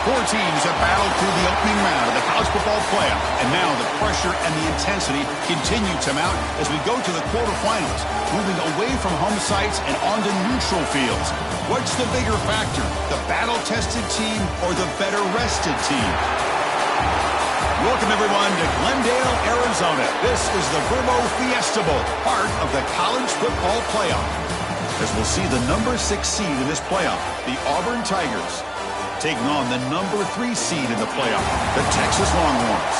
Four teams have battled through the opening round of the college football playoff, and now the pressure and the intensity continue to mount as we go to the quarterfinals, moving away from home sites and onto neutral fields. What's the bigger factor, the battle-tested team or the better-rested team? Welcome, everyone, to Glendale, Arizona. This is the Verbo Fiesta Bowl, part of the college football playoff. As we'll see the number 6 seed in this playoff, the Auburn Tigers, taking on the number 3 seed in the playoff, the Texas Longhorns.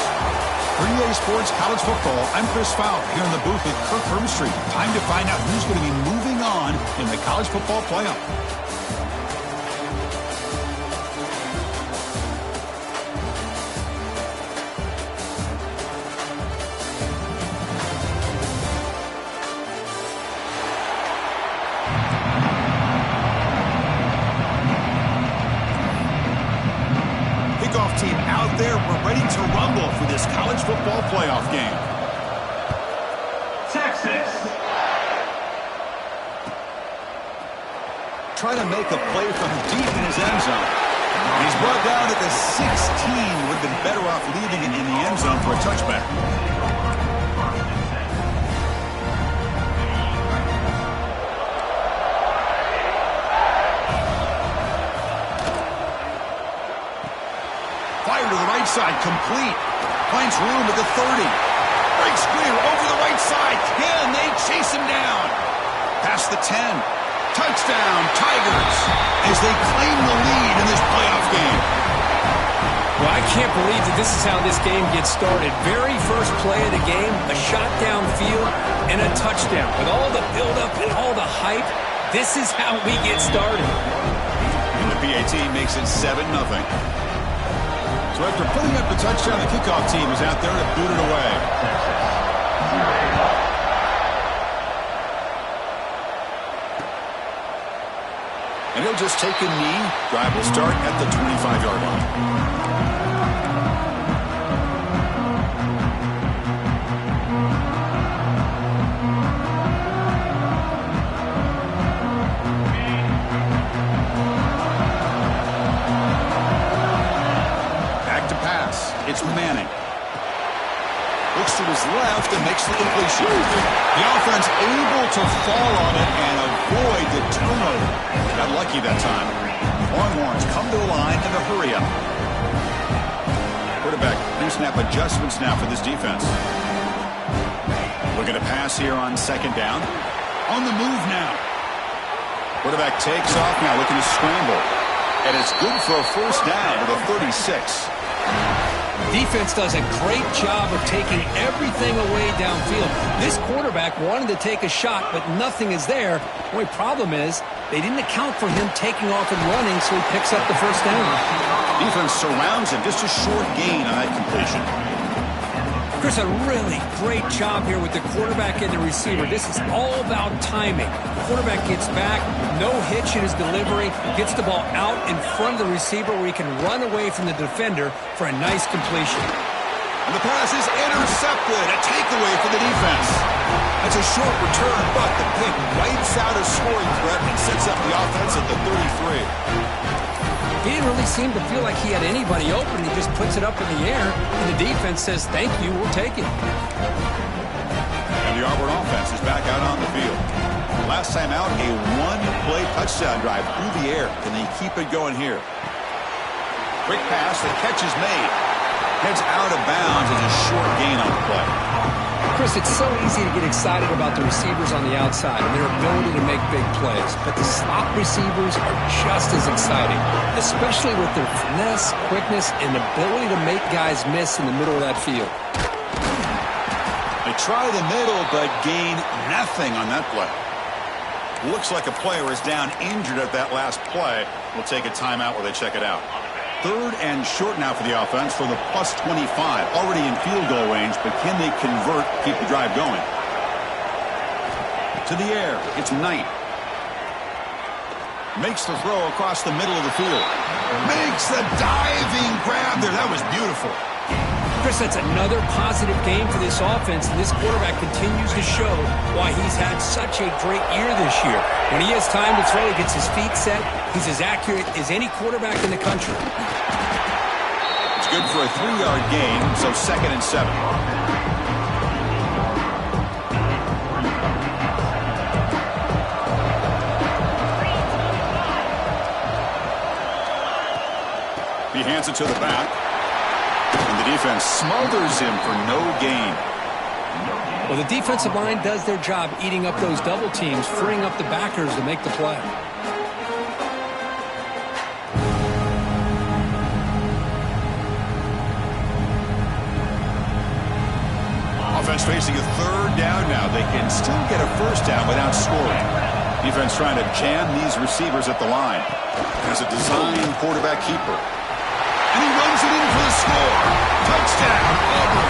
For EA Sports College Football, I'm Chris Fowler here in the booth with Kirk Hermstreet. Time to find out who's going to be moving on in the college football playoff. Team out there, we're ready to rumble for this college football playoff game. Texas. Trying to make a play from deep in his end zone. He's brought down at the 16. Would have been better off leaving it in the end zone for a touchback. To the right side, complete. Finds room at the 30. Breaks clear over the right side. Can they chase him down? Past the 10. Touchdown, Tigers, as they claim the lead in this playoff game. Well, I can't believe that this is how this game gets started. Very first play of the game, a shot downfield, and a touchdown. With all the buildup and all the hype, this is how we get started. And the PAT makes it 7-0. So after putting up the touchdown, the kickoff team is out there to boot it away. And he'll just take a knee. Drive will start at the 25-yard line. It's Manning. Looks to his left and makes the completion. The offense able to fall on it and avoid the turnover. Got lucky that time. Longhorns come to the line in a hurry up. Quarterback pre-snap adjustments now for this defense. Looking to pass here on second down. On the move now. Quarterback takes off now, looking to scramble. And it's good for a first down to the 36. Defense does a great job of taking everything away downfield. This quarterback wanted to take a shot, but nothing is there. The only problem is they didn't account for him taking off and running, so he picks up the first down. Defense surrounds him. Just a short gain on that completion. Chris, a really great job here with the quarterback and the receiver. This is all about timing. The quarterback gets back, no hitch in his delivery, gets the ball out in front of the receiver where he can run away from the defender for a nice completion. And the pass is intercepted. A takeaway for the defense. That's a short return, but the pick wipes out a scoring threat and sets up the offense at the 33. He didn't really seem to feel like he had anybody open. He just puts it up in the air, and the defense says, thank you, we'll take it. And the Auburn offense is back out on the field. Last time out, a one-play touchdown drive through the air. Can they keep it going here? Quick pass, the catch is made. Heads out of bounds as a short gain on the play. Chris, it's so easy to get excited about the receivers on the outside and their ability to make big plays. But the slot receivers are just as exciting, especially with their finesse, quickness, and ability to make guys miss in the middle of that field. They try the middle, but gain nothing on that play. Looks like a player is down injured at that last play. We'll take a timeout while they check it out. Third and short now for the offense for the plus 25. Already in field goal range, but can they convert, keep the drive going? To the air, it's Knight. Makes the throw across the middle of the field. Makes the diving grab there. That was beautiful. Chris, that's another positive game for this offense, and this quarterback continues to show why he's had such a great year this year. When he has time to throw, he gets his feet set. He's as accurate as any quarterback in the country. good for a 3-yard gain, so 2nd and 7. He hands it to the back. And the defense smothers him for no gain. Well, the defensive line does their job eating up those double teams, freeing up the backers to make the play. Offense facing a 3rd down now. They can still get a 1st down without scoring. Defense trying to jam these receivers at the line. There's a design quarterback keeper. And he runs it in for the score. Touchdown, Auburn.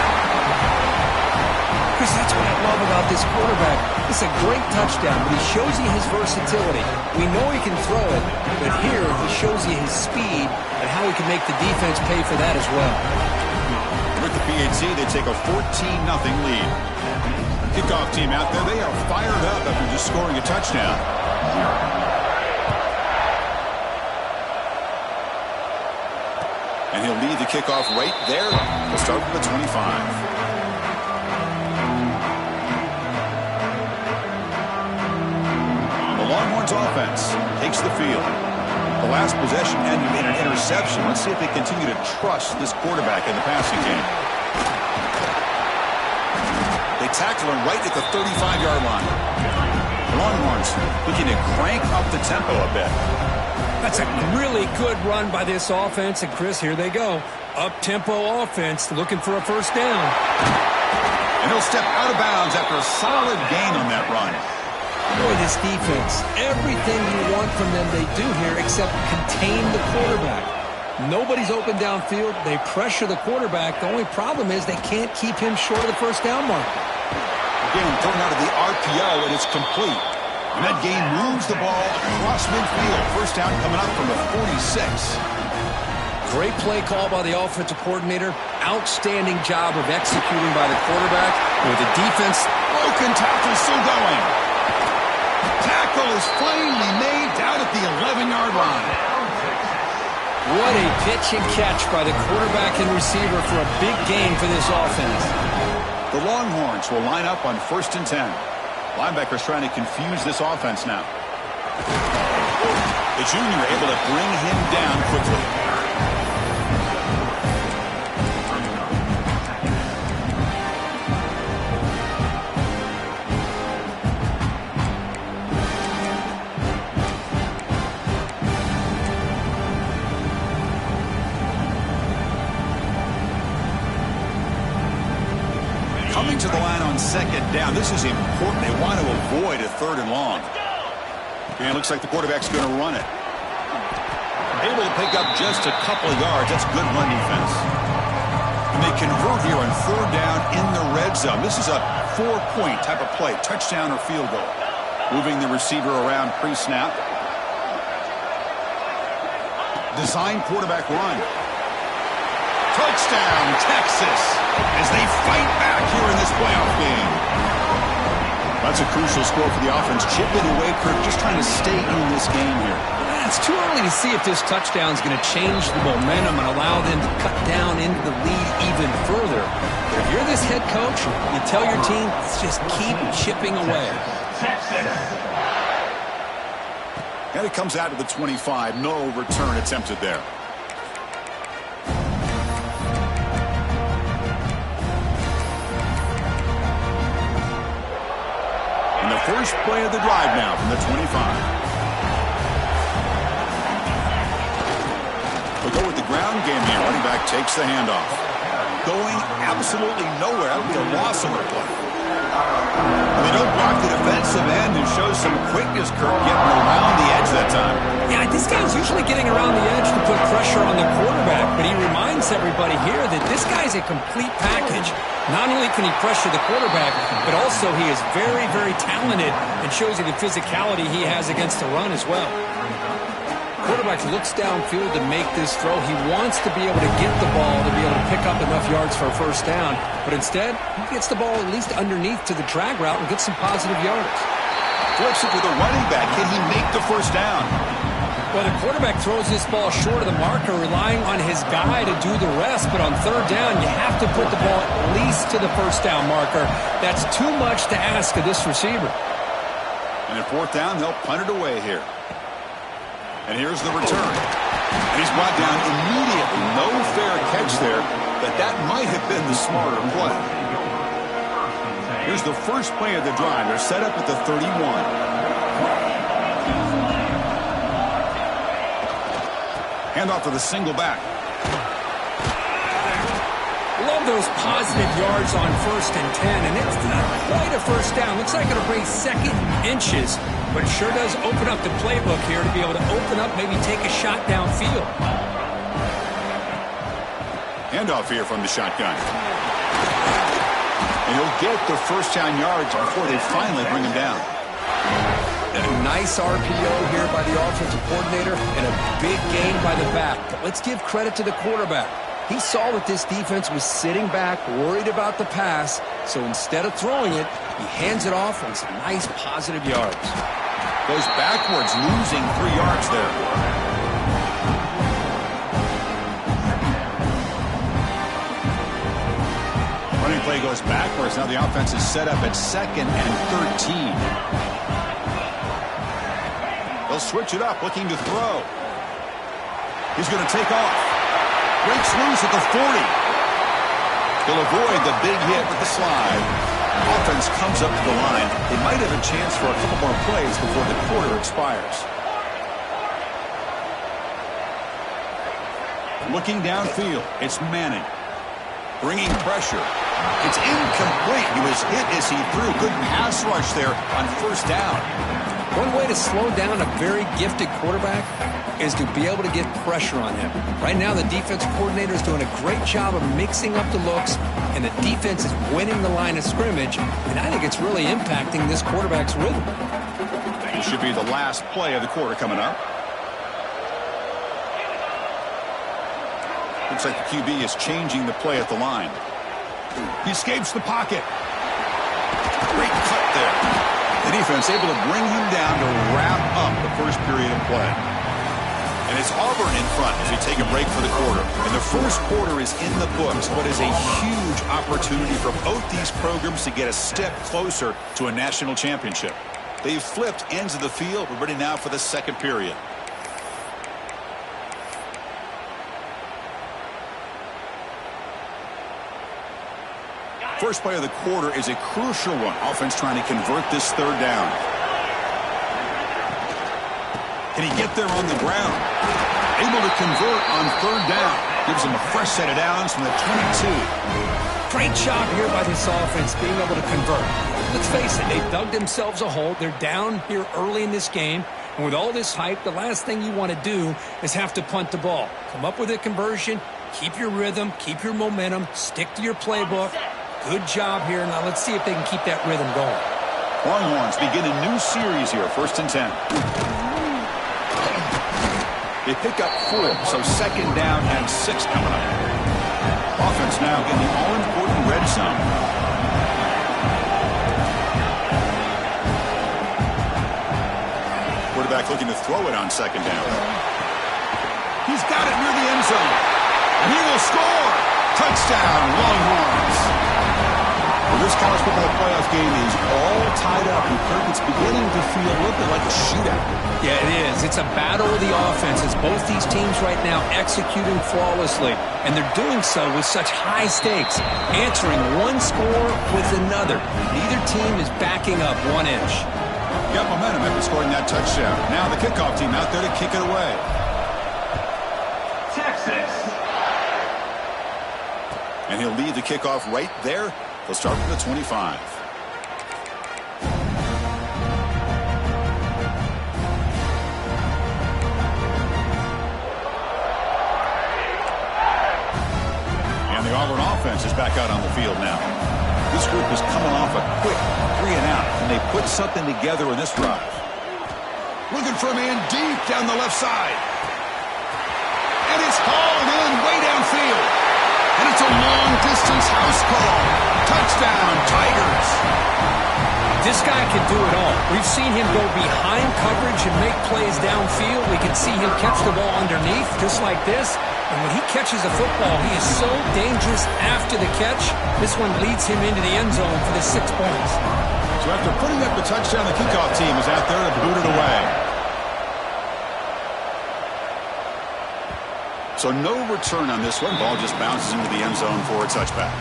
Chris, that's what I love about this quarterback. It's a great touchdown, but he shows you his versatility. We know he can throw it, but here he shows you his speed and how he can make the defense pay for that as well. With the PAT, they take a 14-0 lead. Kickoff team out there, they are fired up after just scoring a touchdown. And he'll lead the kickoff right there. We'll start from the 25. The Longhorns offense takes the field. The last possession ended in an interception. Let's see if they continue to trust this quarterback in the passing game. They tackle him right at the 35-yard line. The Longhorns looking to crank up the tempo a bit. That's a really good run by this offense. And, Chris, here they go. Up-tempo offense looking for a 1st down. And he'll step out of bounds after a solid gain on that run. Boy, this defense, everything you want from them they do here except contain the quarterback. Nobody's open downfield. They pressure the quarterback. The only problem is they can't keep him short of the 1st down mark. Again, thrown out of the RPO, and it's complete. And that game moves the ball across midfield. 1st down coming up from the 46. Great play call by the offensive coordinator. Outstanding job of executing by the quarterback. With the defense. Broken tackle still going. Tackle is finally made down at the 11-yard line. What a pitch and catch by the quarterback and receiver for a big gain for this offense. The Longhorns will line up on 1st and 10. Linebackers trying to confuse this offense now. The junior able to bring him down quickly. Coming to the line on 2nd down. This is important. They want to avoid a 3rd and long. And it looks like the quarterback's going to run it. Able to pick up just a couple of yards. That's good run defense. And they convert here on 3rd down in the red zone. This is a 4-point type of play. Touchdown or field goal. Moving the receiver around pre-snap. Design quarterback run. Touchdown, Texas, as they fight back here in this playoff game. That's a crucial score for the offense. Chipping away, Kirk, just trying to stay in this game here. It's too early to see if this touchdown is going to change the momentum and allow them to cut down into the lead even further. But if you're this head coach, you tell your team, just keep chipping away. And it comes out to the 25. No return attempted there. And the first play of the drive now from the 25. We'll go with the ground game here. Running back takes the handoff. Going absolutely nowhere. That would be a loss on the play. And they don't block the defensive end, who shows some quickness, Kirk, getting around the edge that time. Yeah, this guy's usually getting around the edge to put pressure on the quarterback, but he reminds everybody here that this guy's a complete package. Not only can he pressure the quarterback, but also he is very, very talented and shows you the physicality he has against the run as well. Quarterback looks downfield to make this throw. He wants to be able to get the ball to be able to pick up enough yards for a first down. But instead, he gets the ball at least underneath to the drag route and gets some positive yards. Flips it to the running back. Can he make the first down? Well, the quarterback throws this ball short of the marker, relying on his guy to do the rest. But on third down, you have to put the ball at least to the first down marker. That's too much to ask of this receiver. And at fourth down, they'll punt it away here. And here's the return. And he's brought down immediately. No fair catch there, but that might have been the smarter play. Here's the first play of the drive. They're set up at the 31. Handoff to the single back. Love those positive yards on 1st and 10, and it's not quite a first down. Looks like it'll bring second inches, but it sure does open up the playbook here to be able to open up, maybe take a shot downfield. Handoff here from the shotgun. And he'll get the first down yards before they finally bring him down. A nice RPO here by the offensive coordinator and a big gain by the back. But let's give credit to the quarterback. He saw that this defense was sitting back, worried about the pass, so instead of throwing it, he hands it off on some nice positive yards. Goes backwards, losing 3 yards there. Running play goes backwards. Now the offense is set up at 2nd and 13. They'll switch it up, looking to throw. He's going to take off. Breaks loose at the 40. He'll avoid the big hit with the slide. Offense comes up to the line. They might have a chance for a couple more plays before the quarter expires. Looking downfield, it's Manning. Bringing pressure. It's incomplete. He was hit as he threw. Good pass rush there on first down. One way to slow down a very gifted quarterback is to be able to get pressure on him. Right now, the defensive coordinator is doing a great job of mixing up the looks, and the defense is winning the line of scrimmage, and I think it's really impacting this quarterback's rhythm. It should be the last play of the quarter coming up. Looks like the QB is changing the play at the line. He escapes the pocket. Great cut there. The defense able to bring him down to wrap up the first period of play. And it's Auburn in front as we take a break for the quarter. And the first quarter is in the books, but is a huge opportunity for both these programs to get a step closer to a national championship. They've flipped ends of the field. We're ready now for the second period. First play of the quarter is a crucial one. Offense trying to convert this third down. Can he get there on the ground? Able to convert on third down. Gives him a fresh set of downs from the 22. Great job here by this offense being able to convert. Let's face it, they've dug themselves a hole. They're down here early in this game. And with all this hype, the last thing you want to do is have to punt the ball. Come up with a conversion, keep your rhythm, keep your momentum, stick to your playbook. Good job here. Now let's see if they can keep that rhythm going. Longhorns begin a new series here, 1st and 10. They pick up 4, so 2nd down and 6 coming up. Offense now in the all-important red zone. Quarterback looking to throw it on 2nd down. He's got it near the end zone. And he will score. Touchdown, Longhorns. Well, this college football playoff game is all tied up, and Kirk, it's beginning to feel a little bit like a shootout. Yeah, it is. It's a battle of the offenses. Both these teams right now executing flawlessly, and they're doing so with such high stakes, answering one score with another. Neither team is backing up 1 inch. Got momentum after scoring that touchdown. Now the kickoff team out there to kick it away. Texas. And he'll lead the kickoff right there. He'll start from the 25. And the Auburn offense is back out on the field now. This group is coming off a quick 3 and out, and they put something together in this drive. Looking for a man deep down the left side. And it's hauled in way downfield. And it's a long-distance house call. Touchdown, Tigers. This guy can do it all. We've seen him go behind coverage and make plays downfield. We can see him catch the ball underneath, just like this. And when he catches a football, he is so dangerous after the catch. This one leads him into the end zone for the 6 points. So after putting up the touchdown, the kickoff team is out there to boot it away. So no return on this one. Ball just bounces into the end zone for a touchback.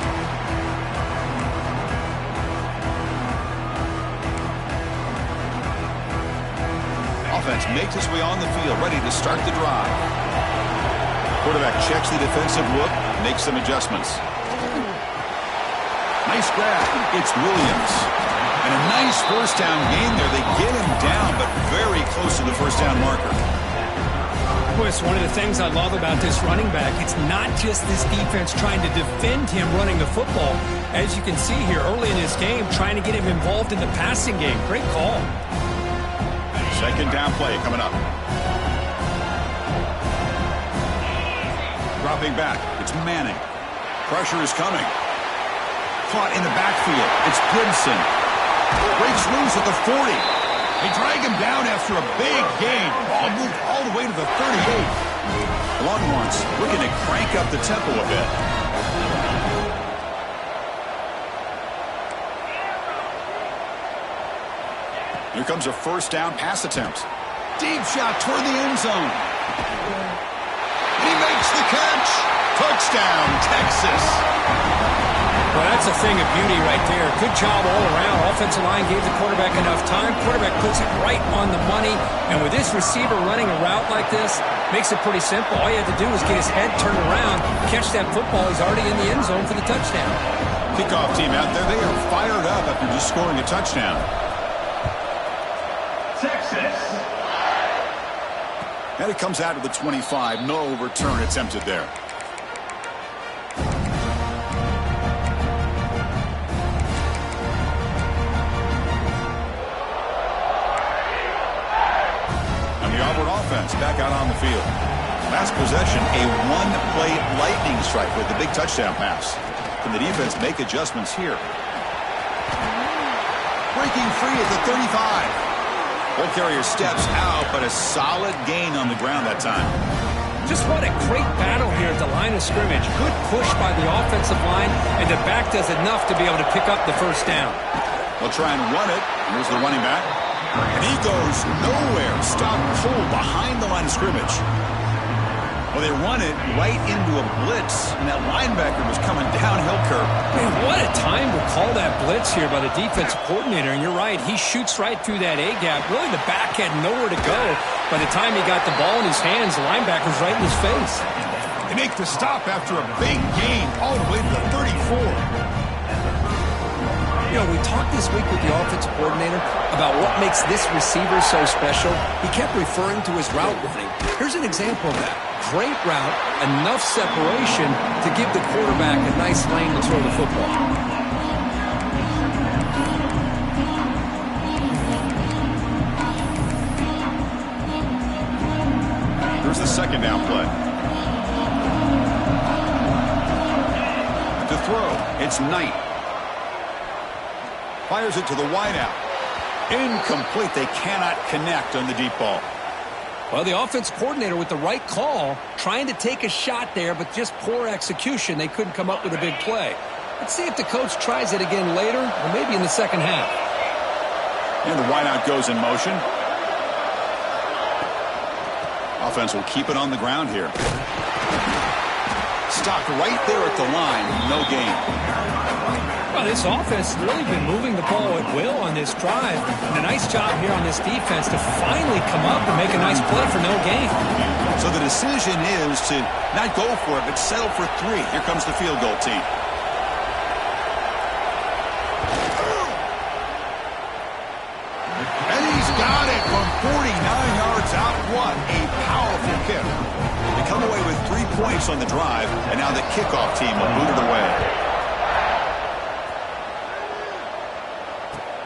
Offense makes its way on the field, ready to start the drive. Quarterback checks the defensive look, makes some adjustments. Nice grab. It's Williams. And a nice first down gain there. They get him down, but very close to the first down marker. It's one of the things I love about this running back. It's not just this defense trying to defend him running the football. As you can see here early in this game, trying to get him involved in the passing game. Great call. Second down play coming up. Dropping back. It's Manning. Pressure is coming. Caught in the backfield. It's Gibson. Breaks loose at the 40. They drag him down after a big gain. Ball moved all the way to the 38. Longhorns looking to crank up the tempo a bit. Here comes a first down pass attempt. Deep shot toward the end zone. He makes the catch. Touchdown, Texas. Well, that's a thing of beauty right there. Good job all around. Offensive line gave the quarterback enough time. Quarterback puts it right on the money. And with this receiver running a route like this, makes it pretty simple. All you have to do is get his head turned around, catch that football. He's already in the end zone for the touchdown. Kickoff team out there, they are fired up after just scoring a touchdown. Texas. And it comes out to the 25. No return attempted there. And the Auburn offense back out on the field. Last possession, a one-play lightning strike with the big touchdown pass. Can the defense make adjustments here? Breaking free at the 35. Ball carrier steps out, but a solid gain on the ground that time. Just what a great battle here at the line of scrimmage. Good push by the offensive line, and the back does enough to be able to pick up the first down. They'll try and run it. Here's the running back. And he goes nowhere. Stop pulled behind the line of scrimmage. Well, they run it right into a blitz, and that linebacker was coming downhill curve. Man, what a time to call that blitz here by the defensive coordinator. And you're right, he shoots right through that A-gap. Really, the back had nowhere to go. By the time he got the ball in his hands, the linebacker's right in his face. They make the stop after a big gain all the way to the 34. You know, we talked this week with the offensive coordinator about what makes this receiver so special. He kept referring to his route running. Here's an example of that. Great route, enough separation to give the quarterback a nice lane to throw the football. Here's the second down play. To throw, it's Knight. Fires it to the wideout. Incomplete. They cannot connect on the deep ball. Well, the offense coordinator with the right call, trying to take a shot there, but just poor execution. They couldn't come up with a big play. Let's see if the coach tries it again later, or maybe in the second half. And the wideout goes in motion. Offense will keep it on the ground here. Stopped right there at the line. No gain. Well, this offense has really been moving the ball at will on this drive. And a nice job here on this defense to finally come up and make a nice play for no gain. So the decision is to not go for it, but settle for 3. Here comes the field goal team. And he's got it from 49 yards out. What a powerful kick. They come away with 3 points on the drive, and now the kickoff team will boot it away.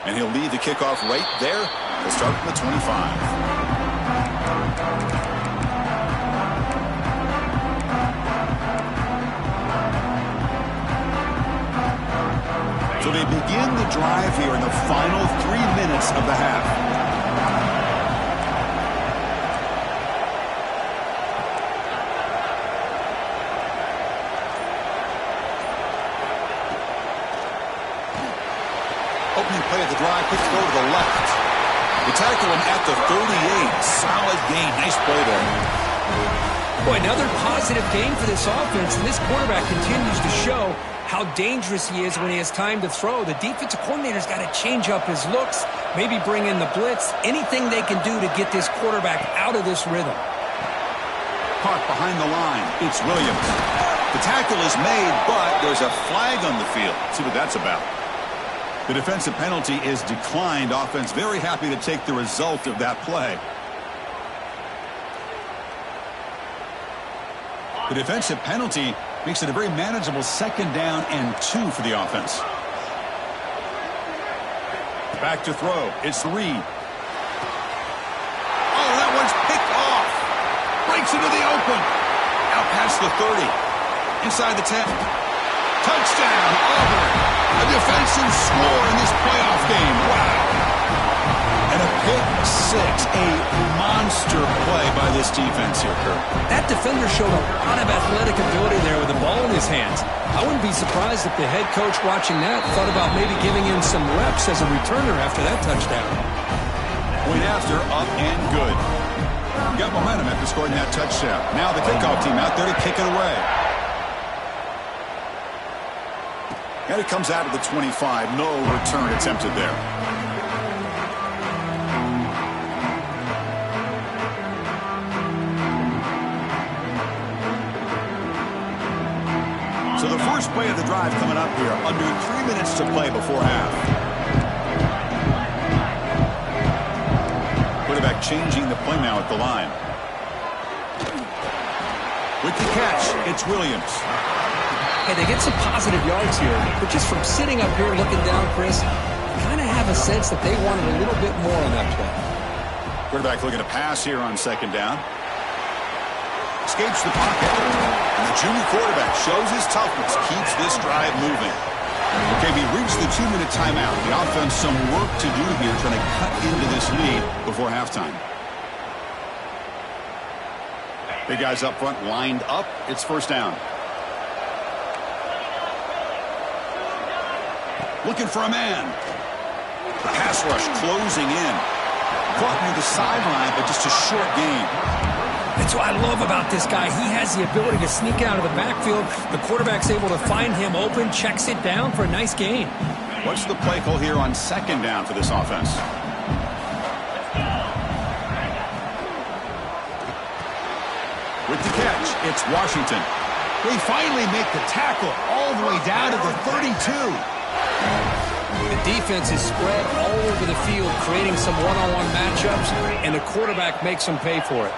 And he'll lead the kickoff right there. He'll start from the 25. So they begin the drive here in the final minutes of the half. Opening play of the drive, quick throw to the left. They tackle him at the 38. Solid gain. Nice play there. Boy, another positive game for this offense, and this quarterback continues to show how dangerous he is when he has time to throw. The defensive coordinator's got to change up his looks, maybe bring in the blitz, anything they can do to get this quarterback out of this rhythm. Caught behind the line. It's Williams. The tackle is made, but there's a flag on the field. Let's see what that's about. The defensive penalty is declined. Offense very happy to take the result of that play. The defensive penalty makes it a very manageable 2nd down and 2 for the offense. Back to throw. It's Reed. Oh, that one's picked off. Breaks into the open. Out past the 30. Inside the 10. Touchdown, Auburn. A defensive score in this playoff game. Wow. And a pick 6. A monster play by this defense here, Kurt. That defender showed a lot of athletic ability there with the ball in his hands. I wouldn't be surprised if the head coach watching that thought about maybe giving him some reps as a returner after that touchdown. Point after, up and good. Got momentum after scoring that touchdown. Now the kickoff team out there to kick it away. And it comes out of the 25. No return attempted there. So the first play of the drive coming up here. Under 3 minutes to play before half. Quarterback changing the play now at the line. With the catch, it's Williams. Hey, they get some positive yards here, but just from sitting up here looking down, Chris, you kind of have a sense that they wanted a little bit more on that play. Quarterback looking to pass here on 2nd down. Escapes the pocket. And the junior quarterback shows his toughness, keeps this drive moving. Okay, we reached the 2-minute timeout. The offense some work to do here, trying to cut into this lead before halftime. Big guys up front lined up. It's 1st down. Looking for a man. The pass rush closing in. Caught near the sideline, but just a short gain. That's what I love about this guy. He has the ability to sneak out of the backfield. The quarterback's able to find him open, checks it down for a nice gain. What's the play call here on 2nd down for this offense? With the catch, it's Washington. They finally make the tackle all the way down to the 32. The defense is spread all over the field, creating some one-on-one matchups, and the quarterback makes them pay for it.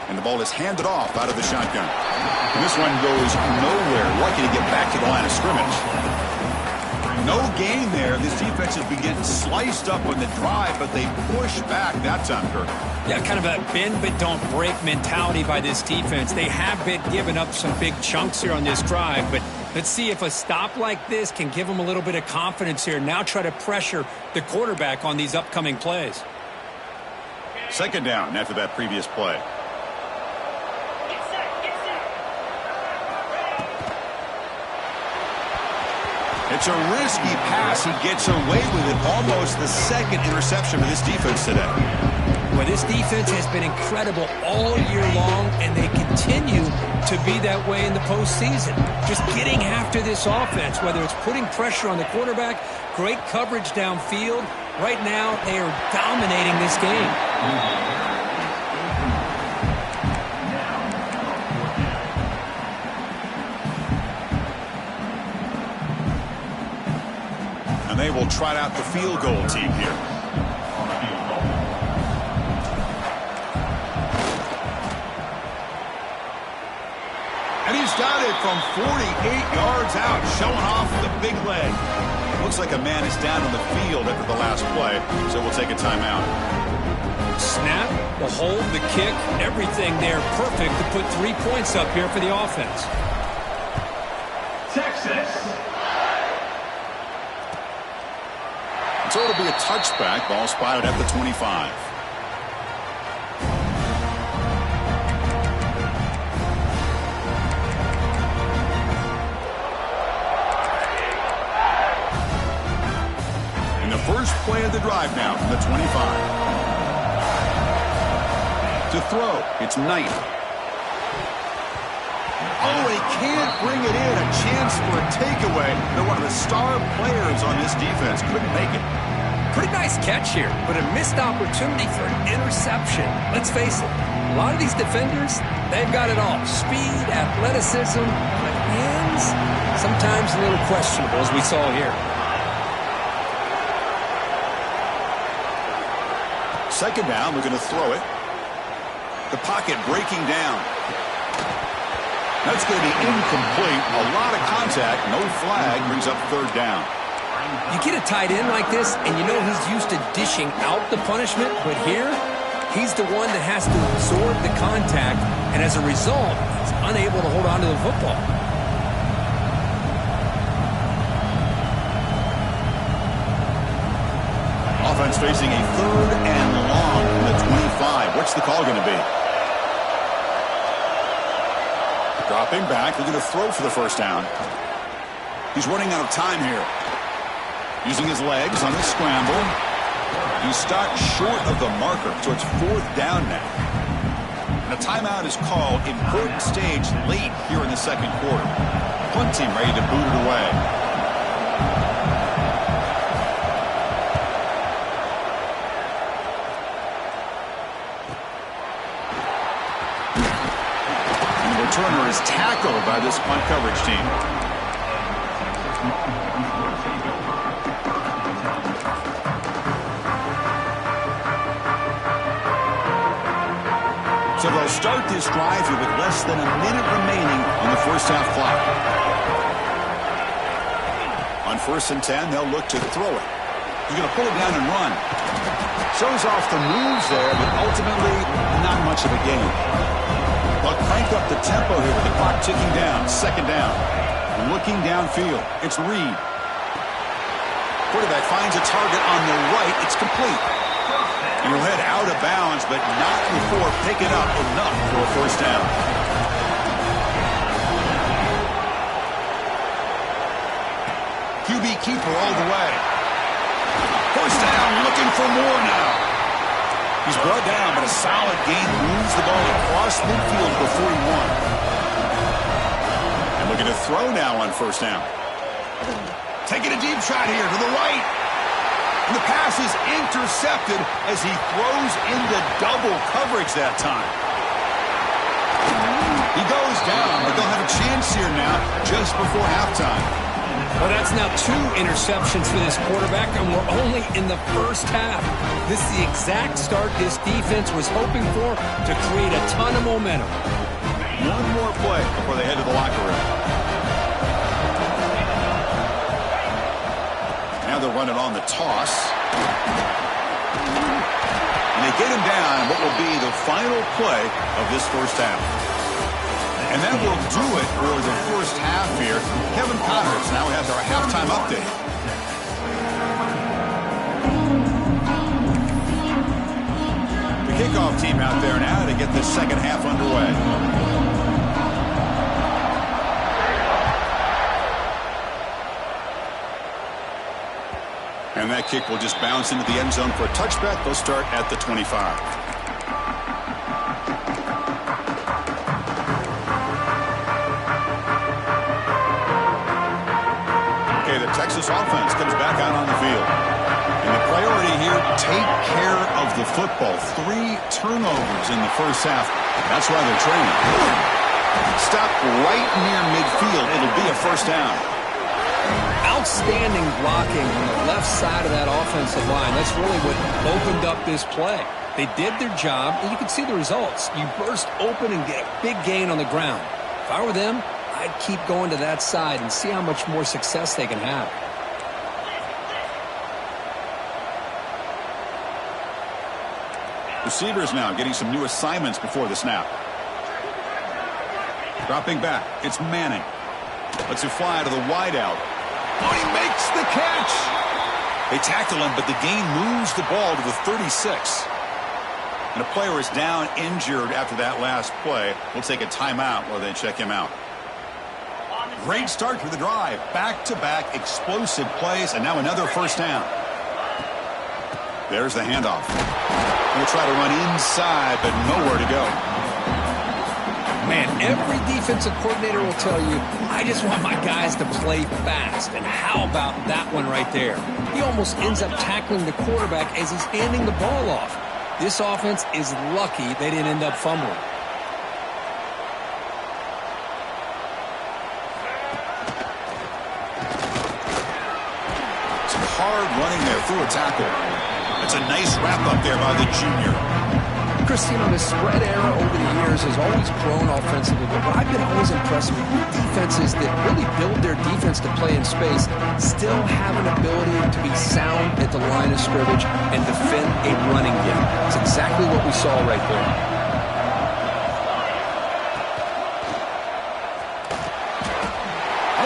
And the ball is handed off out of the shotgun. And this one goes nowhere. Lucky to get back to the line of scrimmage. No gain there. This defense has been getting sliced up on the drive, but they push back that time, Kirk. Yeah, kind of a bend but don't break mentality by this defense. They have been giving up some big chunks here on this drive, but let's see if a stop like this can give them a little bit of confidence here. Now try to pressure the quarterback on these upcoming plays. 2nd down after that previous play. It's a risky pass. He gets away with it. Almost the 2nd interception for this defense today. Well, this defense has been incredible all year long, and they continue to be that way in the postseason. Just getting after this offense, whether it's putting pressure on the quarterback, great coverage downfield. Right now, they are dominating this game. And they will trot out the field goal team here. And he's got it from 48 yards out, showing off the big leg. Looks like a man is down on the field after the last play, so we'll take a timeout. Snap, the hold, the kick, everything there perfect to put 3 points up here for the offense. Texas. So it'll be a touchback. Ball spotted at the 25. And the first play of the drive now from the 25. To throw, it's Knight. Oh, he can't bring it in. A chance for a takeaway. They're one of the star players on this defense. Couldn't make it. Pretty nice catch here, but a missed opportunity for an interception. Let's face it, a lot of these defenders, they've got it all. Speed, athleticism, but hands, sometimes a little questionable, as we saw here. Second down, we're going to throw it. The pocket breaking down. That's going to be incomplete. A lot of contact. No flag. Brings up third down. You get a tight end like this, and you know he's used to dishing out the punishment, but here, he's the one that has to absorb the contact, and as a result, he's unable to hold on to the football. Offense facing a third and long from the 25. What's the call going to be? Dropping back. They're going to throw for the first down. He's running out of time here. Using his legs on the scramble. He stopped short of the marker, so it's fourth down now. And a timeout is called. Important stage late here in the second quarter. Punt team ready to boot it away. And the returner is tackled by this punt coverage team. So they'll start this drive here with less than a minute remaining on the first half clock. On 1st and 10, they'll look to throw it. He's going to pull it down and run. Shows off the moves there, but ultimately not much of a gain. They'll crank up the tempo here with the clock ticking down. Second down. Looking downfield. It's Reed. Quarterback finds a target on the right. It's complete. And he'll head out of bounds, but not before picking up enough for a first down. QB keeper all the way. First down, looking for more now. He's brought down, but a solid gain moves the ball across midfield for 41. And looking to throw now on first down. Taking a deep shot here to the right. And the pass is intercepted as he throws into double coverage that time. He goes down, but they'll have a chance here now just before halftime. Well, that's now 2 interceptions for this quarterback, and we're only in the first half. This is the exact start this defense was hoping for to create a ton of momentum. One more play before they head to the locker room. Now they'll run it on the toss. And they get him down what will be the final play of this first half. And that will do it for the first half here. Kevin Connors now has our halftime update. The kickoff team out there now to get the second half underway. And that kick will just bounce into the end zone for a touchback. They'll start at the 25. Okay, the Texas offense comes back out on the field. And the priority here, take care of the football. 3 turnovers in the first half. That's why they're training. Stop right near midfield. It'll be a first down. Outstanding blocking on the left side of that offensive line. That's really what opened up this play. They did their job, and you can see the results. You burst open and get a big gain on the ground. If I were them, I'd keep going to that side and see how much more success they can have. Receivers now getting some new assignments before the snap. Dropping back, it's Manning. Lets it fly to the wideout. Oh, he makes the catch. They tackle him, but the gain moves the ball to the 36. And a player is down injured after that last play. We'll take a timeout while they check him out. Great start to the drive. Back-to-back explosive plays, and now another first down. There's the handoff. He'll try to run inside, but nowhere to go. Man, every defensive coordinator will tell you, I just want my guys to play fast. And how about that one right there? He almost ends up tackling the quarterback as he's handing the ball off. This offense is lucky they didn't end up fumbling. Some hard running there through a tackle. That's a nice wrap up there by the junior. Christine, the spread era over the years has always grown offensively, but what I've been always impressed with defenses that really build their defense to play in space still have an ability to be sound at the line of scrimmage and defend a running game. It's exactly what we saw right there.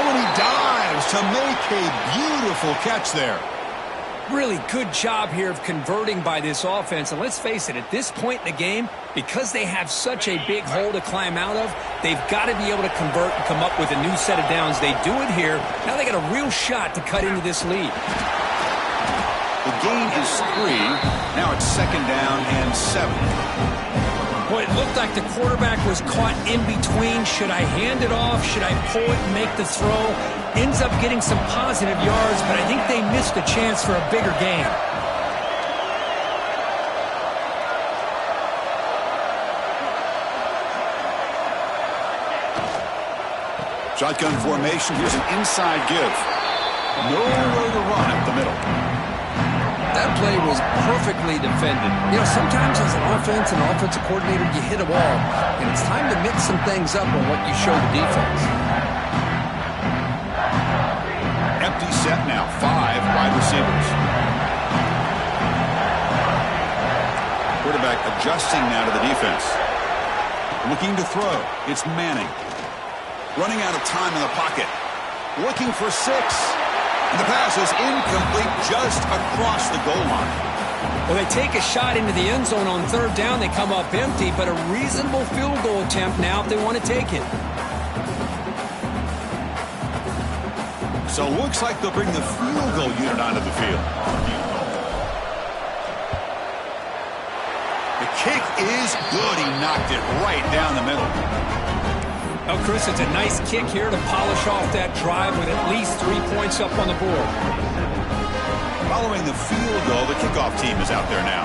Oh, and he dives to make a beautiful catch there. Really good job here of converting by this offense. And let's face it, at this point in the game, because they have such a big hole to climb out of, they've got to be able to convert and come up with a new set of downs. They do it here. Now they got a real shot to cut into this lead. The gain is 3. Now it's 2nd down and 7. Boy, it looked like the quarterback was caught in between. Should I hand it off? Should I pull it and make the throw? Ends up getting some positive yards, but I think they missed a chance for a bigger gain. Shotgun formation. Here's an inside give. Nowhere to run up the middle. That play was perfectly defended. You know, sometimes as an offensive coordinator, you hit a wall, and it's time to mix some things up on what you show the defense. Empty set now. 5 wide receivers. Quarterback adjusting now to the defense. Looking to throw. It's Manning. Running out of time in the pocket. Looking for 6. And the pass is incomplete just across the goal line. Well, they take a shot into the end zone on 3rd down. They come up empty, but a reasonable field goal attempt now if they want to take it. So it looks like they'll bring the field goal unit onto the field. The kick is good. He knocked it right down the middle. Oh, Chris, it's a nice kick here to polish off that drive with at least 3 points up on the board. Following the field goal, the kickoff team is out there now.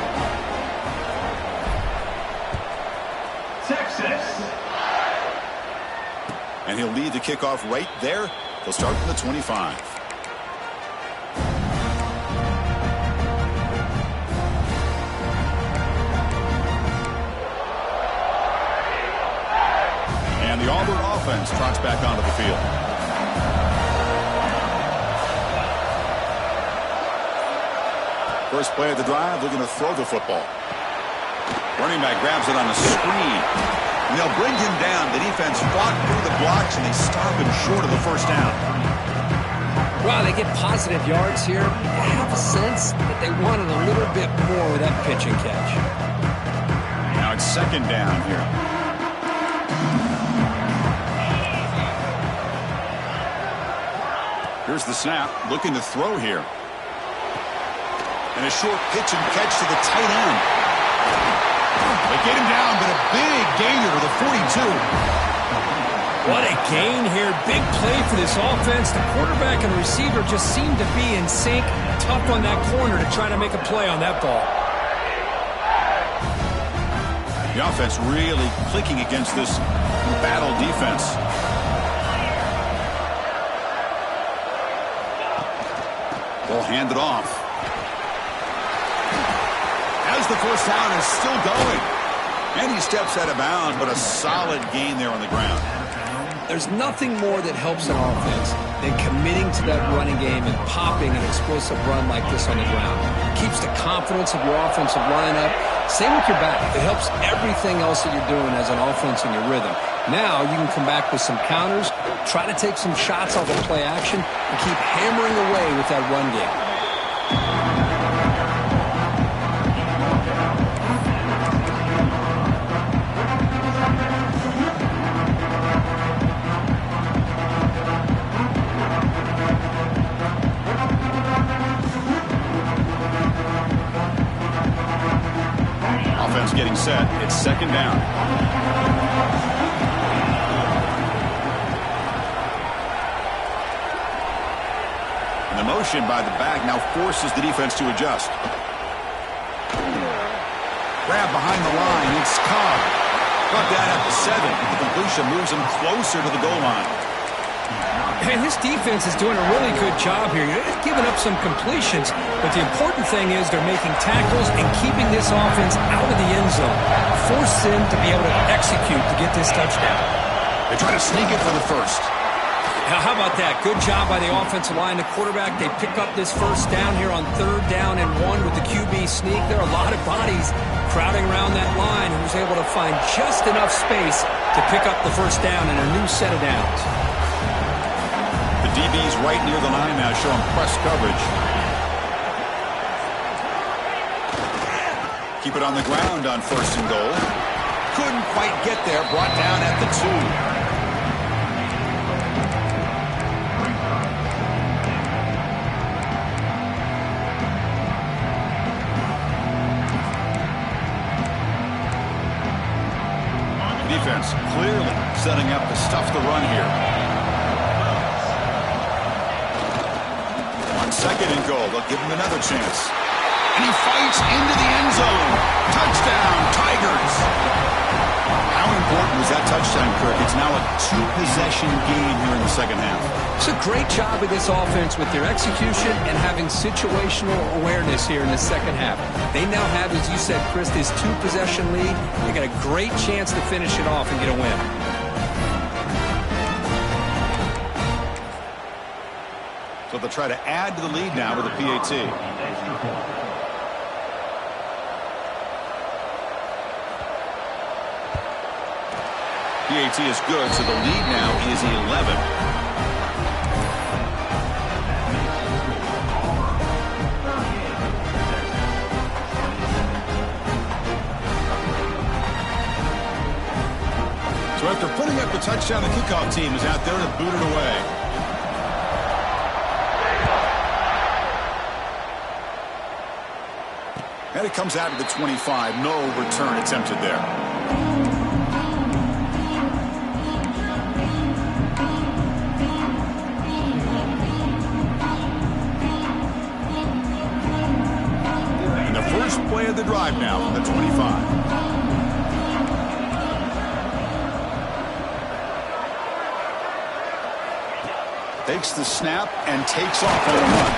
Texas. And he'll lead the kickoff right there. They'll start from the 25. And the Auburn offense trots back onto the field. First play of the drive, looking to throw the football. Running back grabs it on a screen. And they'll bring him down. The defense fought through the blocks, and they stop him short of the first down. Wow, they get positive yards here. I have a sense that they wanted a little bit more with that pitch and catch. Now it's 2nd down here. Here's the snap, looking to throw here. And a short pitch and catch to the tight end. They get him down, but a big gainer to the 42. What a gain here. Big play for this offense. The quarterback and receiver just seem to be in sync. Tough on that corner to try to make a play on that ball. The offense really clicking against this battle defense. They'll hand it off. As the first down is still going. And he steps out of bounds, but a solid gain there on the ground. There's nothing more that helps an offense than committing to that running game and popping an explosive run like this on the ground. Keeps the confidence of your offensive lineup. Same with your back. It helps everything else that you're doing as an offense in your rhythm. Now you can come back with some counters, try to take some shots off of play action, and keep hammering away with that run game. Offense getting set. It's second down. And the motion by the back now forces the defense to adjust. Grab behind the line. It's Cobb. Brought down at the 7. The completion moves him closer to the goal line. And this defense is doing a really good job here. They're giving up some completions, but the important thing is they're making tackles and keeping this offense out of the end zone. Force them to be able to execute to get this touchdown. They try to sneak it for the first. Now, how about that? Good job by the offensive line. The quarterback, they pick up this first down here on 3rd down and 1 with the QB sneak. There are a lot of bodies crowding around that line, who was able to find just enough space to pick up the first down in a new set of downs. DB's right near the line now, showing press coverage. Keep it on the ground on 1st and goal. Couldn't quite get there. Brought down at the 2. Defense clearly setting up to stuff the run here. 2nd and goal. They'll give him another chance. And he fights into the end zone. Touchdown, Tigers. How important was that touchdown, Kirk? It's now a 2-possession game here in the second half. It's a great job of this offense with their execution and having situational awareness here in the second half. They now have, as you said, Chris, this 2-possession lead. They got a great chance to finish it off and get a win. So they'll try to add to the lead now with a PAT. PAT is good, so the lead now is 11. So after putting up the touchdown, the kickoff team is out there to boot it away. And it comes out to the 25. No return attempted there. And the first play of the drive now from the 25. Takes the snap and takes off on the run.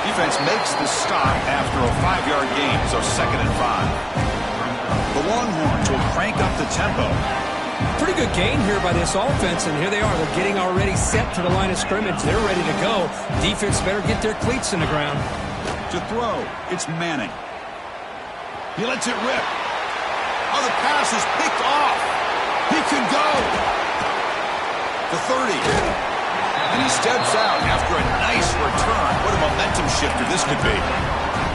Defense makes the stop after a 5-yard gain, so 2nd and 5. The Longhorns will crank up the tempo. Pretty good gain here by this offense, and here they are. They're getting already set to the line of scrimmage. They're ready to go. Defense better get their cleats in the ground. To throw, it's Manning. He lets it rip. Oh, the pass is picked off. He can go. The 30. And he steps out after a nice return. What a momentum shifter this could be.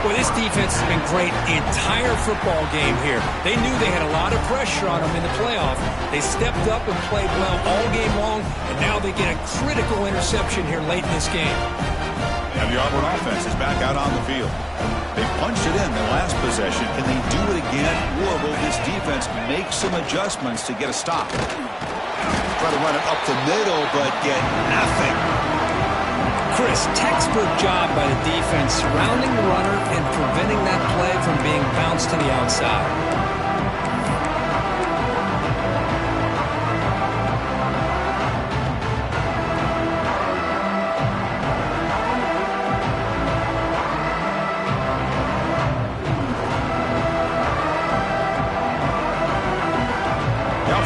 Well, this defense has been great the entire football game here. They knew they had a lot of pressure on them in the playoff. They stepped up and played well all game long, and now they get a critical interception here late in this game. And the Auburn offense is back out on the field. They punched it in the last possession. Can they do it again, or will this defense make some adjustments to get a stop? Try to run it up the middle, but get nothing. Chris, textbook job by the defense surrounding the runner and preventing that play from being bounced to the outside.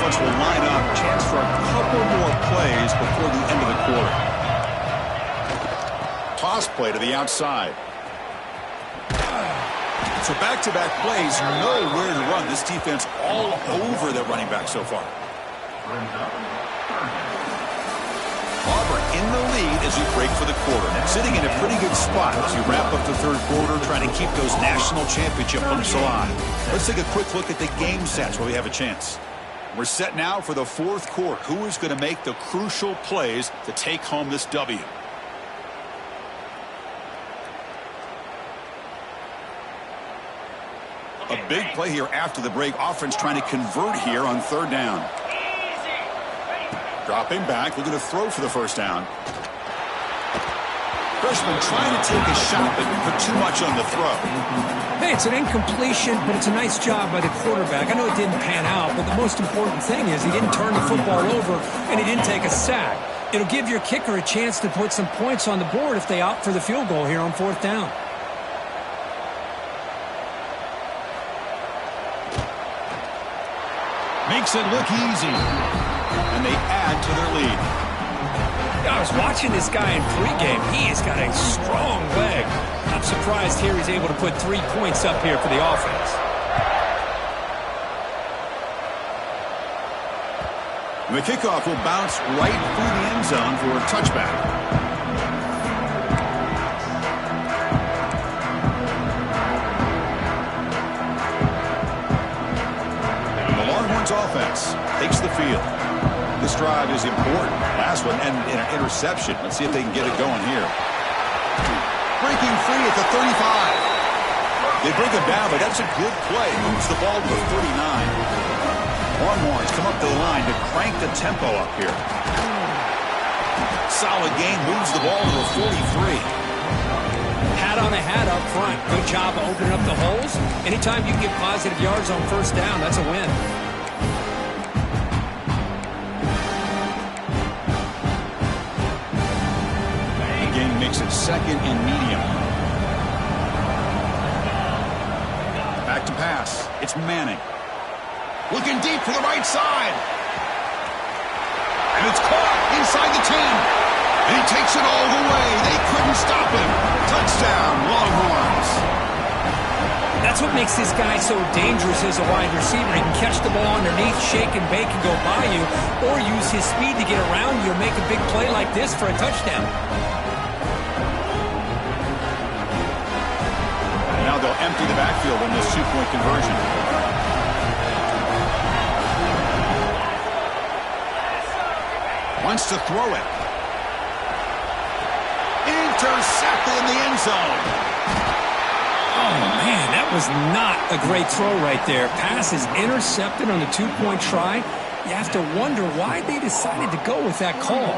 Will line up, chance for a couple more plays before the end of the quarter. Toss play to the outside. So back-to-back plays, nowhere to run. This defense all over the running back so far. Auburn in the lead as we break for the quarter. Sitting in a pretty good spot as we wrap up the third quarter, trying to keep those national championship hopes alive. Let's take a quick look at the game stats where we have a chance. We're set now for the fourth quarter. Who is going to make the crucial plays to take home this W? A big play here after the break. Offense trying to convert here on third down. Dropping back, looking to throw for the first down. Freshman trying to take a shot, but put too much on the throw. Hey, it's an incompletion, but it's a nice job by the quarterback. I know it didn't pan out, but the most important thing is he didn't turn the football over, and he didn't take a sack. It'll give your kicker a chance to put some points on the board if they opt for the field goal here on fourth down. Makes it look easy. And they add to their lead. I was watching this guy in pregame. He has got a strong leg. I'm surprised here he's able to put 3 points up here for the offense. And the kickoff will bounce right through the end zone for a touchback. Offense takes the field. This drive is important. Last one and an interception. Let's see if they can get it going here. Breaking free at the 35. They bring him down, but that's a good play. Moves the ball to the 39. Longhorns come up to the line to crank the tempo up here. Solid gain, moves the ball to the 43. Hat on a hat up front. Good job of opening up the holes. Anytime you can get positive yards on first down, that's a win. Makes it second and medium. Back to pass. It's Manning. Looking deep for the right side. And it's caught inside the 10. And he takes it all the way. They couldn't stop him. Touchdown, Longhorns. That's what makes this guy so dangerous as a wide receiver. He can catch the ball underneath, shake and bake and go by you, or use his speed to get around you and make a big play like this for a touchdown. Now they'll empty the backfield in this two-point conversion. Wants to throw it. Intercepted in the end zone. Oh, man, that was not a great throw right there. Pass is intercepted on the two-point try. You have to wonder why they decided to go with that call.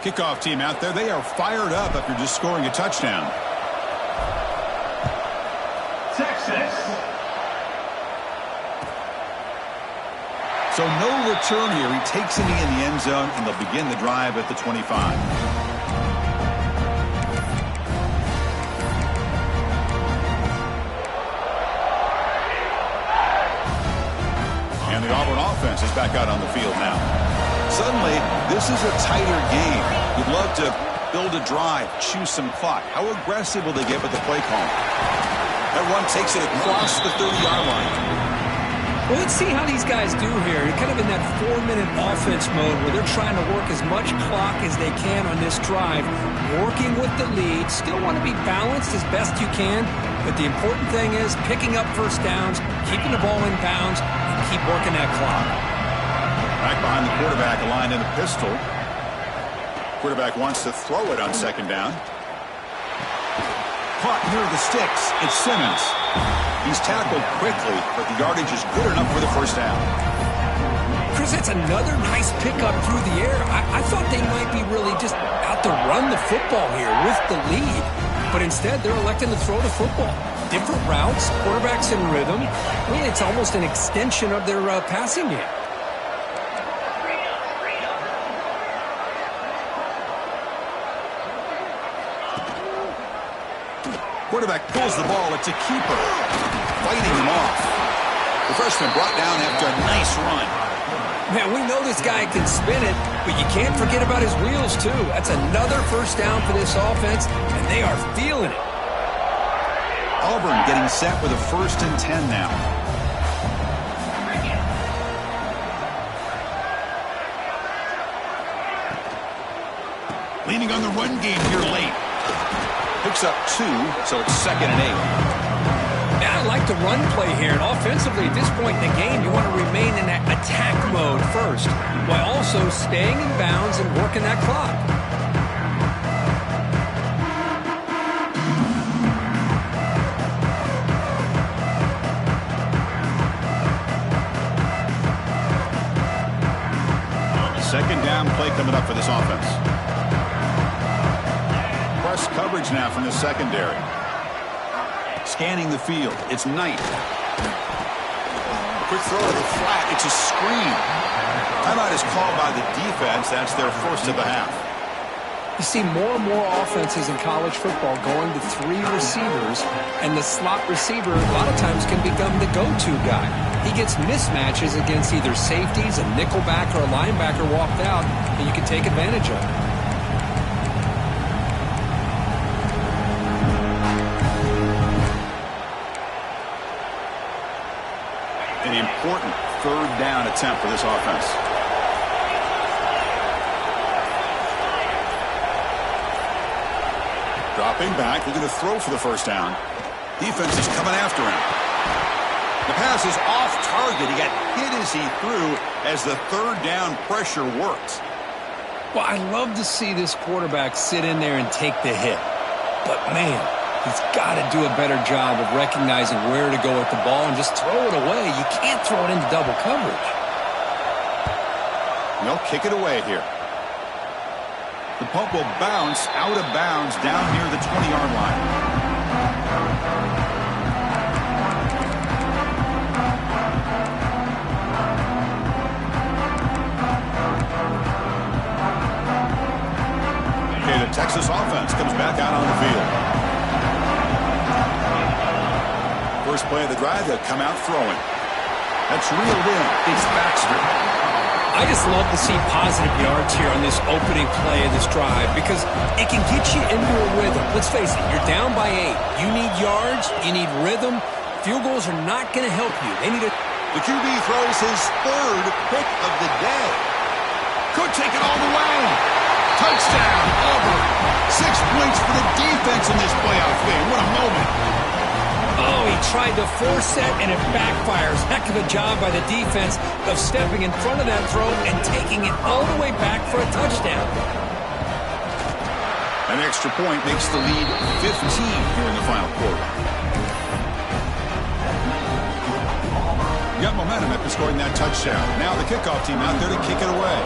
Kickoff team out there, they are fired up after just scoring a touchdown. Texas. So no return here. He takes it in the end zone, and they'll begin the drive at the 25. And the Auburn offense is back out on the field now. Suddenly, this is a tighter game. You'd love to build a drive, choose some clock. How aggressive will they get with the play call? That run takes it across the 30-yard line. Well, let's see how these guys do here. They're kind of in that 4-minute offense mode where they're trying to work as much clock as they can on this drive, working with the lead. Still want to be balanced as best you can, but the important thing is picking up first downs, keeping the ball in bounds, and keep working that clock. Back behind the quarterback, aligned in a pistol. Quarterback wants to throw it on second down. Caught near the sticks. It's Simmons. He's tackled quickly, but the yardage is good enough for the first down. Chris, that's another nice pickup through the air. I thought they might be really just out to run the football here with the lead. But instead, they're electing to throw the football. Different routes, quarterbacks in rhythm. Really, it's almost an extension of their passing game. Quarterback pulls the ball. It's a keeper. Fighting him off. The freshman brought down after a nice run. Man, we know this guy can spin it, but you can't forget about his wheels, too. That's another first down for this offense, and they are feeling it. Auburn getting set with a 1st and 10 now. Leaning on the run game here late. Picks up 2, so it's 2nd and 8. Yeah, I like the run play here. And offensively, at this point in the game, you want to remain in that attack mode first, while also staying in bounds and working that clock. Second down play coming up for this offense. Press coverage now from the secondary. Scanning the field. It's Knight. Quick throw to the flat. It's a screen. Timeout is called by the defense. That's their first of the half. You see more and more offenses in college football going to 3 receivers, and the slot receiver a lot of times can become the go-to guy. He gets mismatches against either safeties, a nickelback, or a linebacker walked out, and you can take advantage of it. An important 3rd down attempt for this offense. Dropping back, they're going to throw for the 1st down. Defense is coming after him. The pass is off target. He got hit as he threw as the 3rd down pressure worked. Well, I love to see this quarterback sit in there and take the hit. But, man, he's got to do a better job of recognizing where to go with the ball and just throw it away. You can't throw it into double coverage. They'll kick it away here. The punt will bounce out of bounds down near the 20-yard line. Okay, the Texas offense comes back out on the field. First play of the drive, they'll come out throwing. That's reeled in. It's Baxter. I just love to see positive yards here on this opening play of this drive because it can get you into a rhythm. Let's face it, you're down by 8. You need yards, you need rhythm. Field goals are not going to help you. They need a... The QB throws his 3rd pick of the day. Could take it all the way. Touchdown, Auburn. 6 points for the defense in this playoff game. What a moment. Oh, he tried to force that, and it backfires. Heck of a job by the defense of stepping in front of that throw and taking it all the way back for a touchdown. An extra point makes the lead 15 here in the final quarter. You got momentum after scoring that touchdown. Now the kickoff team out there to kick it away.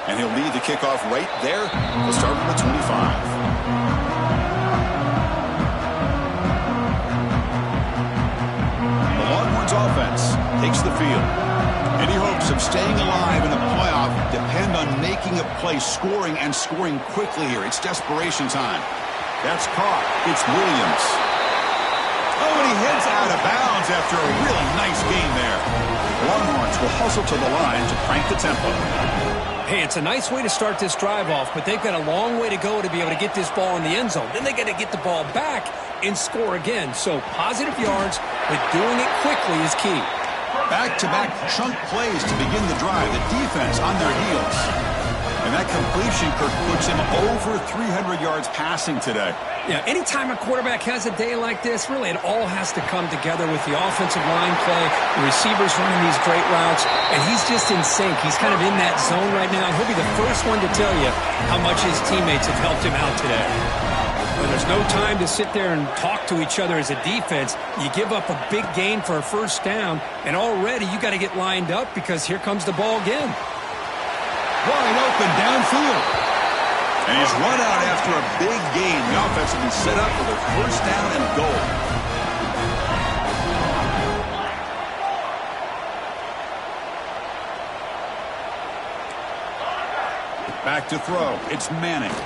And he'll lead the kickoff right there. He'll start from the 25. The Longhorns offense takes the field. Any hopes of staying alive in the playoff depend on making a play, scoring, and scoring quickly here. It's desperation time. That's caught. It's Williams. Oh, and he heads out of bounds after a really nice game there. Longhorns will hustle to the line to crank the tempo. Hey, it's a nice way to start this drive off, but they've got a long way to go to be able to get this ball in the end zone. Then they got to get the ball back and score again. So positive yards, but doing it quickly is key. Back-to-back chunk plays to begin the drive. The defense on their heels. And that completion, Kirk, puts him over 300 yards passing today. Yeah, anytime a quarterback has a day like this, really it all has to come together with the offensive line play, the receivers running these great routes, and he's just in sync. He's kind of in that zone right now. He'll be the first one to tell you how much his teammates have helped him out today. But there's no time to sit there and talk to each other as a defense. You give up a big gain for a 1st down, and already you got to get lined up because here comes the ball again. Wide open downfield. And he's run out after a big gain. The offense will be set up for their 1st down and goal. Back to throw. It's Manning.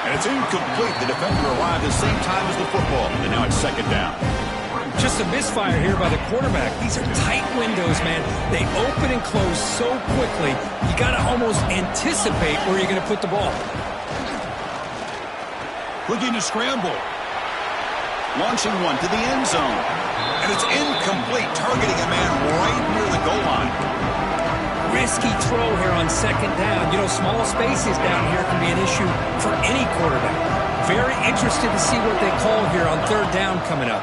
And it's incomplete. The defender arrived at the same time as the football. And now it's 2nd down. Just a misfire here by the quarterback. These are tight windows, man. They open and close so quickly, you got to almost anticipate where you're going to put the ball. Looking to scramble. Launching one to the end zone. And it's incomplete, targeting a man right near the goal line. Risky throw here on second down. You know, small spaces down here can be an issue for any quarterback. Very interested to see what they call here on third down coming up.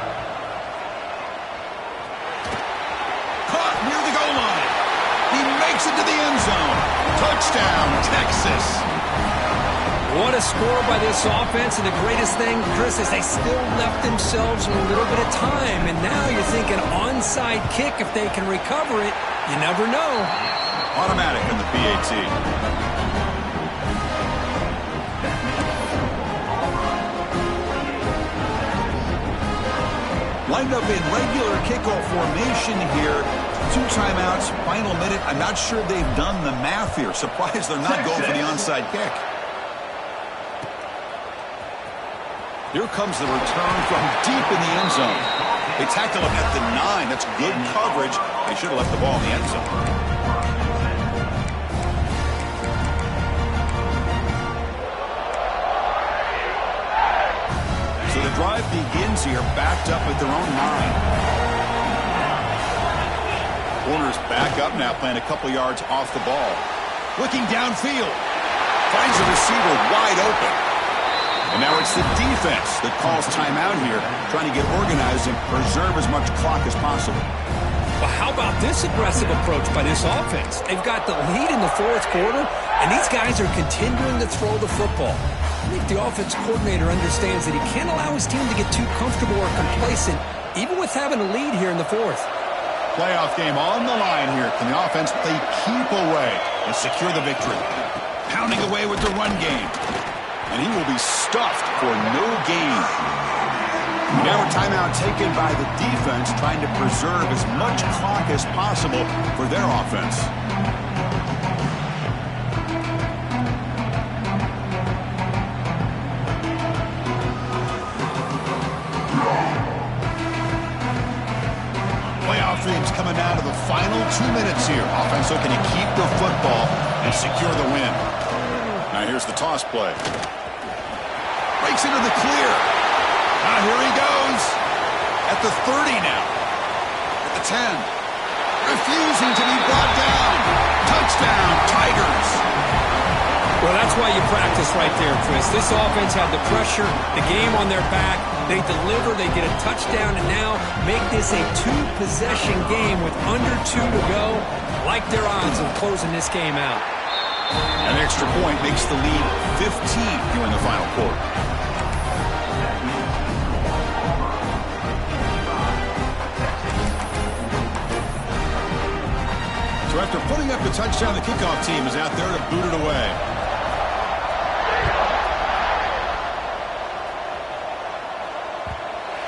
Caught near the goal line. He makes it to the end zone. Touchdown, Texas. What a score by this offense, and the greatest thing, Chris, is they still left themselves a little bit of time, and now you're thinking onside kick if they can recover it. You never know. Automatic on the PAT. Lined up in regular kickoff formation here. 2 timeouts, final minute. I'm not sure they've done the math here. Surprised they're not going for the onside kick. Here comes the return from deep in the end zone. They tackle him at the 9. That's good coverage. They should have left the ball in the end zone. So the drive begins here, backed up at their own 9. Corner's back up now, playing a couple yards off the ball. Looking downfield. Finds a receiver wide open. And now it's the defense that calls timeout here, trying to get organized and preserve as much clock as possible. Well, how about this aggressive approach by this offense? They've got the lead in the fourth quarter, and these guys are continuing to throw the football. I think the offense coordinator understands that he can't allow his team to get too comfortable or complacent, even with having a lead here in the fourth. Playoff game on the line here. Can the offense play keep away and secure the victory? Pounding away with the run game. And he will be stuffed for no gain. Now a timeout taken by the defense, trying to preserve as much clock as possible for their offense. Playoff dreams coming down to the final 2 minutes here. Offense looking to keep the football and secure the win. Now here's the toss play. Breaks into the clear. Now here he goes. At the 30 now. At the 10. Refusing to be brought down. Touchdown, Tigers. Well, that's why you practice right there, Chris. This offense had the pressure, the game on their back. They deliver, they get a touchdown, and now make this a 2-possession game with under 2 to go. Like their odds of closing this game out. An extra point makes the lead 15 here in the final quarter. So after putting up the touchdown, the kickoff team is out there to boot it away.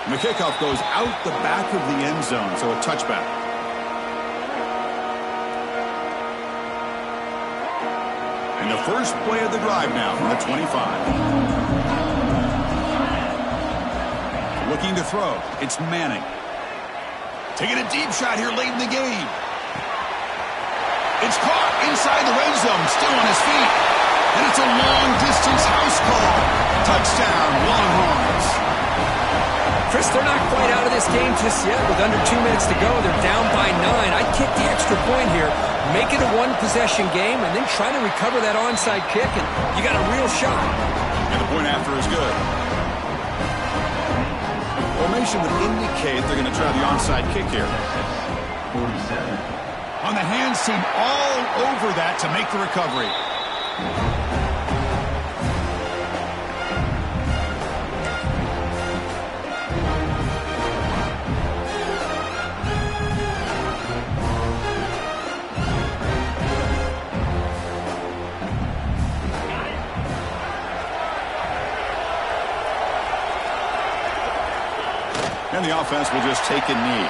And the kickoff goes out the back of the end zone, so a touchback. And the first play of the drive now from the 25. Looking to throw. It's Manning. Taking a deep shot here late in the game. It's caught inside the red zone, still on his feet. And it's a long-distance house call. Touchdown, Longhorns. Chris, they're not quite out of this game just yet. With under 2 minutes to go, they're down by 9. I'd kick the extra point here, make it a 1-possession game, and then try to recover that onside kick, and you got a real shot. And the point after is good. Formation would indicate they're going to try the onside kick here. 47. On the hands team all over that to make the recovery. And the offense will just take a knee.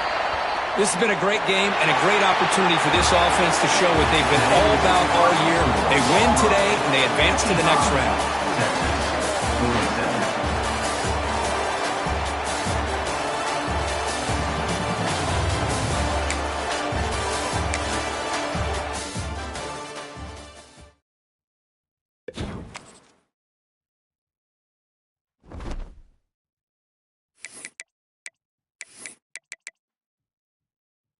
This has been a great game and a great opportunity for this offense to show what they've been all about all year. They win today, and they advance to the next round.